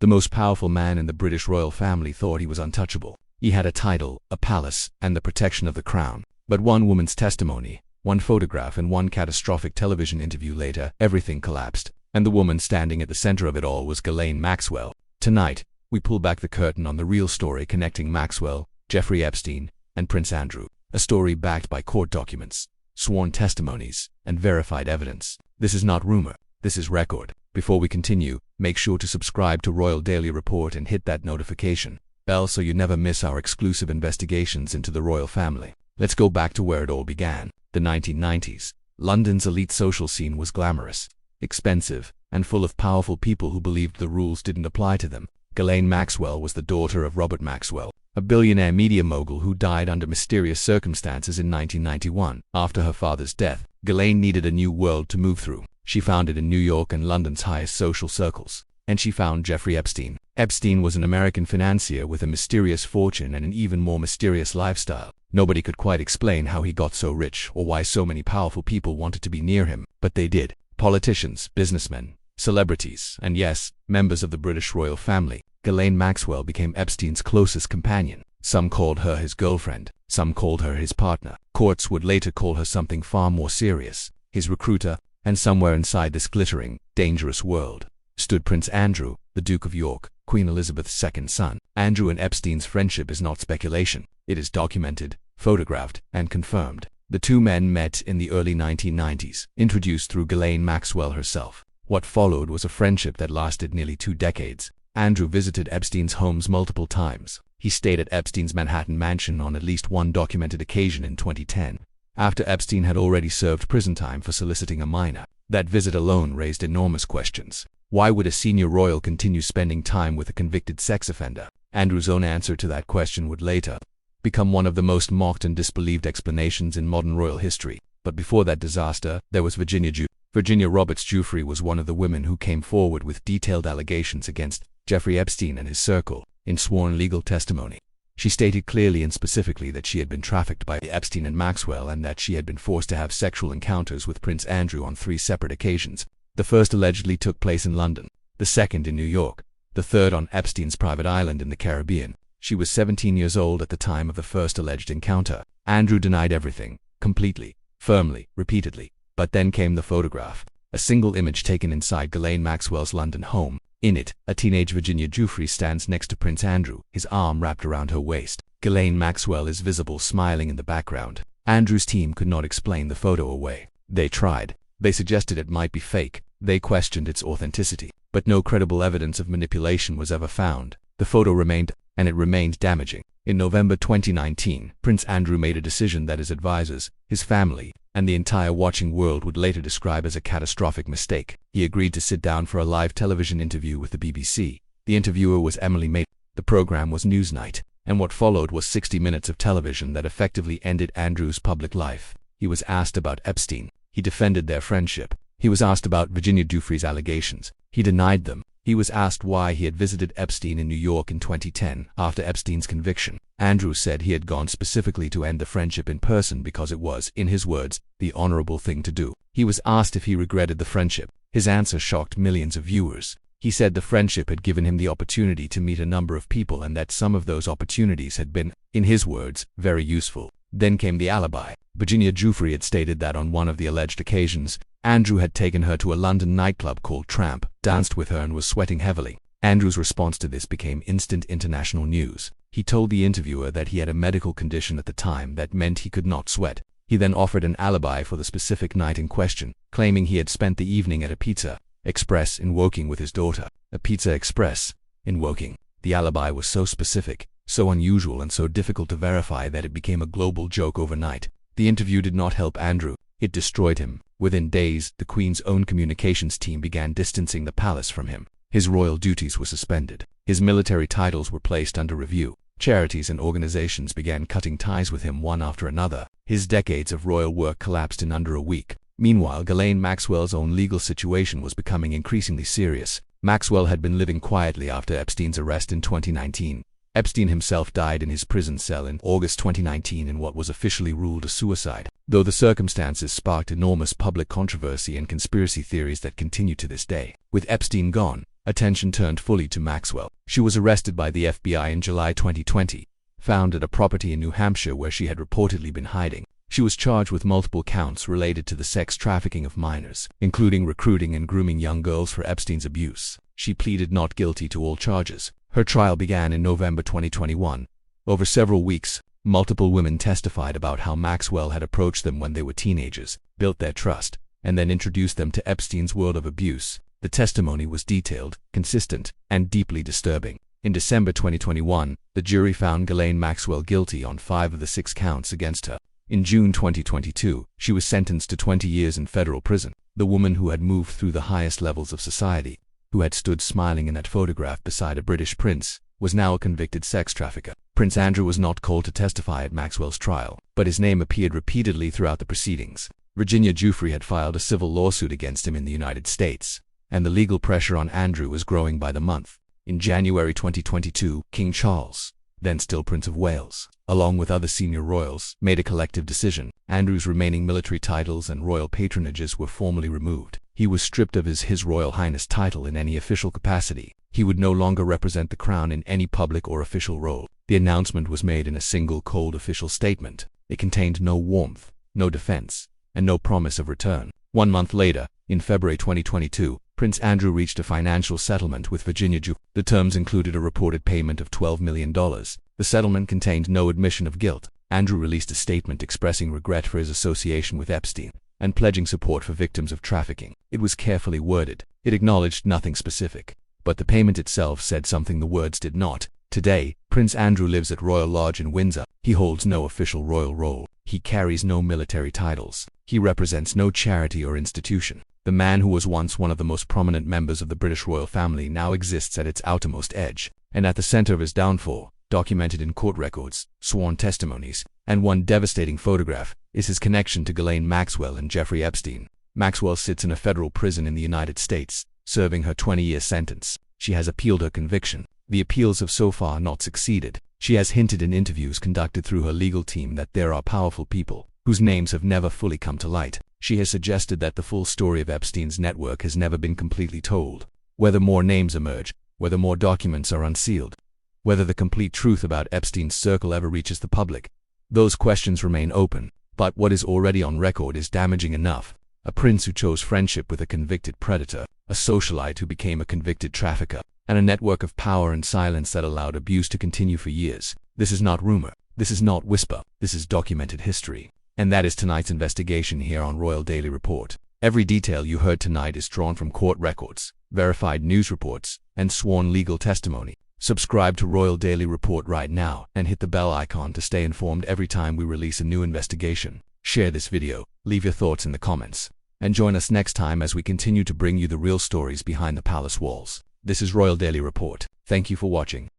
The most powerful man in the British royal family thought he was untouchable. He had a title, a palace, and the protection of the crown. But one woman's testimony, one photograph, and one catastrophic television interview later, everything collapsed. And the woman standing at the center of it all was Ghislaine Maxwell. Tonight, we pull back the curtain on the real story connecting Maxwell, Jeffrey Epstein, and Prince Andrew. A story backed by court documents, sworn testimonies, and verified evidence. This is not rumor. This is record. Before we continue, make sure to subscribe to Royal Daily Report and hit that notification bell so you never miss our exclusive investigations into the royal family. Let's go back to where it all began. The 1990s. London's elite social scene was glamorous, expensive, and full of powerful people who believed the rules didn't apply to them. Ghislaine Maxwell was the daughter of Robert Maxwell, a billionaire media mogul who died under mysterious circumstances in 1991. After her father's death, Ghislaine needed a new world to move through. She found it in New York and London's highest social circles. And she found Jeffrey Epstein. Epstein was an American financier with a mysterious fortune and an even more mysterious lifestyle. Nobody could quite explain how he got so rich or why so many powerful people wanted to be near him, but they did. Politicians, businessmen, celebrities, and yes, members of the British royal family. Ghislaine Maxwell became Epstein's closest companion. Some called her his girlfriend. Some called her his partner. Courts would later call her something far more serious, his recruiter. And somewhere inside this glittering, dangerous world stood Prince Andrew, the Duke of York, Queen Elizabeth's second son. Andrew and Epstein's friendship is not speculation. It is documented, photographed, and confirmed. The two men met in the early 1990s, introduced through Ghislaine Maxwell herself. What followed was a friendship that lasted nearly 2 decades. Andrew visited Epstein's homes multiple times. He stayed at Epstein's Manhattan mansion on at least one documented occasion in 2010. After Epstein had already served prison time for soliciting a minor. That visit alone raised enormous questions. Why would a senior royal continue spending time with a convicted sex offender? Andrew's own answer to that question would later become one of the most mocked and disbelieved explanations in modern royal history. But before that disaster, there was Virginia Giuffre. Virginia Roberts Giuffre was one of the women who came forward with detailed allegations against Jeffrey Epstein and his circle in sworn legal testimony. She stated clearly and specifically that she had been trafficked by Epstein and Maxwell and that she had been forced to have sexual encounters with Prince Andrew on 3 separate occasions. The first allegedly took place in London, the second in New York, the third on Epstein's private island in the Caribbean. She was 17 years old at the time of the first alleged encounter. Andrew denied everything, completely, firmly, repeatedly. But then came the photograph, a single image taken inside Ghislaine Maxwell's London home. In it, a teenage Virginia Giuffre stands next to Prince Andrew, his arm wrapped around her waist. Ghislaine Maxwell is visible smiling in the background. Andrew's team could not explain the photo away. They tried. They suggested it might be fake. They questioned its authenticity. But no credible evidence of manipulation was ever found. The photo remained, and it remained damaging. In November 2019, Prince Andrew made a decision that his advisors, his family, and the entire watching world would later describe as a catastrophic mistake. He agreed to sit down for a live television interview with the BBC. The interviewer was Emily Maitland. The program was Newsnight, and what followed was 60 minutes of television that effectively ended Andrew's public life. He was asked about Epstein. He defended their friendship. He was asked about Virginia Giuffre's allegations. He denied them. He was asked why he had visited Epstein in New York in 2010 after Epstein's conviction. Andrew said he had gone specifically to end the friendship in person because it was, in his words, the honorable thing to do. He was asked if he regretted the friendship. His answer shocked millions of viewers. He said the friendship had given him the opportunity to meet a number of people and that some of those opportunities had been, in his words, very useful. Then came the alibi. Virginia Giuffre had stated that on one of the alleged occasions, Andrew had taken her to a London nightclub called Tramp, danced with her and was sweating heavily. Andrew's response to this became instant international news. He told the interviewer that he had a medical condition at the time that meant he could not sweat. He then offered an alibi for the specific night in question, claiming he had spent the evening at a Pizza Express in Woking with his daughter. A Pizza Express in Woking. The alibi was so specific, so unusual and so difficult to verify that it became a global joke overnight. The interview did not help Andrew. It destroyed him. Within days, the Queen's own communications team began distancing the palace from him. His royal duties were suspended. His military titles were placed under review. Charities and organizations began cutting ties with him one after another. His decades of royal work collapsed in under a week. Meanwhile, Ghislaine Maxwell's own legal situation was becoming increasingly serious. Maxwell had been living quietly after Epstein's arrest in 2019. Epstein himself died in his prison cell in August 2019 in what was officially ruled a suicide, though the circumstances sparked enormous public controversy and conspiracy theories that continue to this day. With Epstein gone, attention turned fully to Maxwell. She was arrested by the FBI in July 2020, found at a property in New Hampshire where she had reportedly been hiding. She was charged with multiple counts related to the sex trafficking of minors, including recruiting and grooming young girls for Epstein's abuse. She pleaded not guilty to all charges. Her trial began in November 2021. Over several weeks, multiple women testified about how Maxwell had approached them when they were teenagers, built their trust, and then introduced them to Epstein's world of abuse. The testimony was detailed, consistent, and deeply disturbing. In December 2021, the jury found Ghislaine Maxwell guilty on 5 of the 6 counts against her. In June 2022, she was sentenced to 20 years in federal prison. The woman who had moved through the highest levels of society, who had stood smiling in that photograph beside a British prince, was now a convicted sex trafficker. Prince Andrew was not called to testify at Maxwell's trial, but his name appeared repeatedly throughout the proceedings. Virginia Giuffre had filed a civil lawsuit against him in the United States, and the legal pressure on Andrew was growing by the month. In January 2022, King Charles, then still Prince of Wales, along with other senior royals, made a collective decision. Andrew's remaining military titles and royal patronages were formally removed. He was stripped of his Royal Highness title in any official capacity. He would no longer represent the crown in any public or official role. The announcement was made in a single cold official statement. It contained no warmth, no defense, and no promise of return. 1 month later, in February 2022, Prince Andrew reached a financial settlement with Virginia Giuffre. The terms included a reported payment of $12 million. The settlement contained no admission of guilt. Andrew released a statement expressing regret for his association with Epstein and pledging support for victims of trafficking. It was carefully worded. It acknowledged nothing specific, but the payment itself said something the words did not. Today, Prince Andrew lives at Royal Lodge in Windsor. He holds no official royal role. He carries no military titles. He represents no charity or institution. The man who was once one of the most prominent members of the British royal family now exists at its outermost edge, and at the center of his downfall, documented in court records, sworn testimonies, and one devastating photograph, is his connection to Ghislaine Maxwell and Jeffrey Epstein. Maxwell sits in a federal prison in the United States, serving her 20-year sentence. She has appealed her conviction. The appeals have so far not succeeded. She has hinted in interviews conducted through her legal team that there are powerful people whose names have never fully come to light. She has suggested that the full story of Epstein's network has never been completely told. Whether more names emerge, whether more documents are unsealed, whether the complete truth about Epstein's circle ever reaches the public, those questions remain open. But what is already on record is damaging enough. A prince who chose friendship with a convicted predator, a socialite who became a convicted trafficker, and a network of power and silence that allowed abuse to continue for years. This is not rumor. This is not whisper. This is documented history. And that is tonight's investigation here on Royal Daily Report. Every detail you heard tonight is drawn from court records, verified news reports, and sworn legal testimony. Subscribe to Royal Daily Report right now and hit the bell icon to stay informed every time we release a new investigation. Share this video, leave your thoughts in the comments, and join us next time as we continue to bring you the real stories behind the palace walls. This is Royal Daily Report. Thank you for watching.